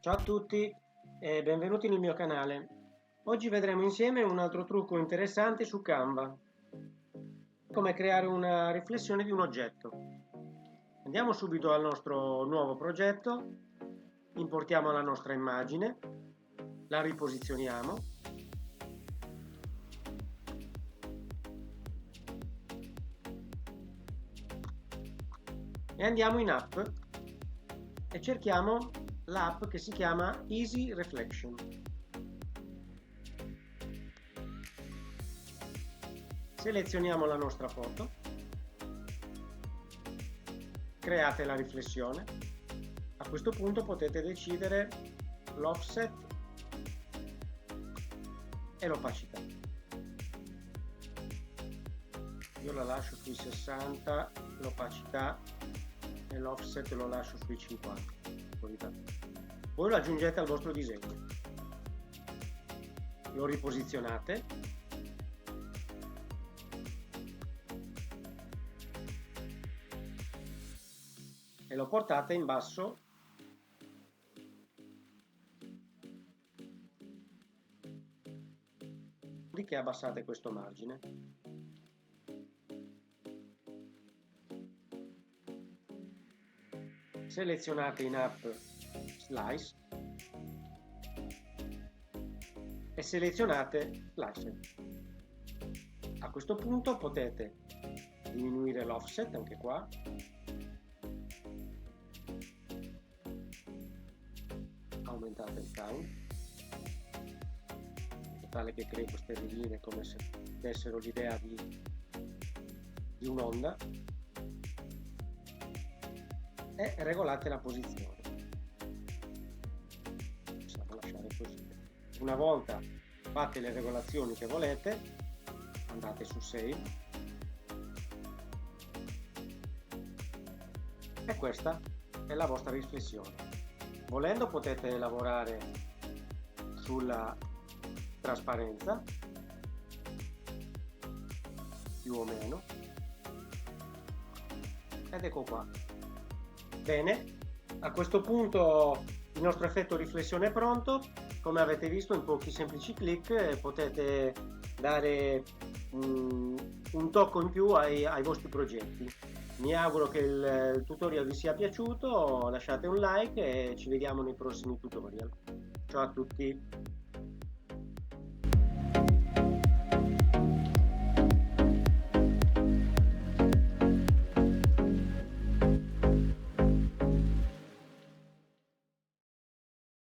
Ciao a tutti e benvenuti nel mio canale. Oggi vedremo insieme un altro trucco interessante su Canva. Come creare una riflessione di un oggetto. Andiamo subito al nostro nuovo progetto, importiamo la nostra immagine, la riposizioniamo e andiamo in app e cerchiamo l'app che si chiama Easy Reflection. Selezioniamo la nostra foto, create la riflessione. A questo punto potete decidere l'offset e l'opacità. Io la lascio sui 60, l'opacità e l'offset lo lascio sui 50. Voi lo aggiungete al vostro disegno, lo riposizionate e lo portate in basso di che abbassate questo margine. Selezionate in app Slice e selezionate Slicer. A questo punto potete diminuire l'offset anche qua, aumentate il count in tale che crei queste linee come se dessero l'idea di un'onda e regolate la posizione. Possiamo lasciare così. Una volta fatte le regolazioni che volete, andate su Save e questa è la vostra riflessione. Volendo potete lavorare sulla trasparenza più o meno ed ecco qua. Bene, a questo punto il nostro effetto riflessione è pronto. Come avete visto, in pochi semplici clic potete dare un tocco in più ai vostri progetti. Mi auguro che il tutorial vi sia piaciuto, lasciate un like e ci vediamo nei prossimi tutorial. Ciao a tutti!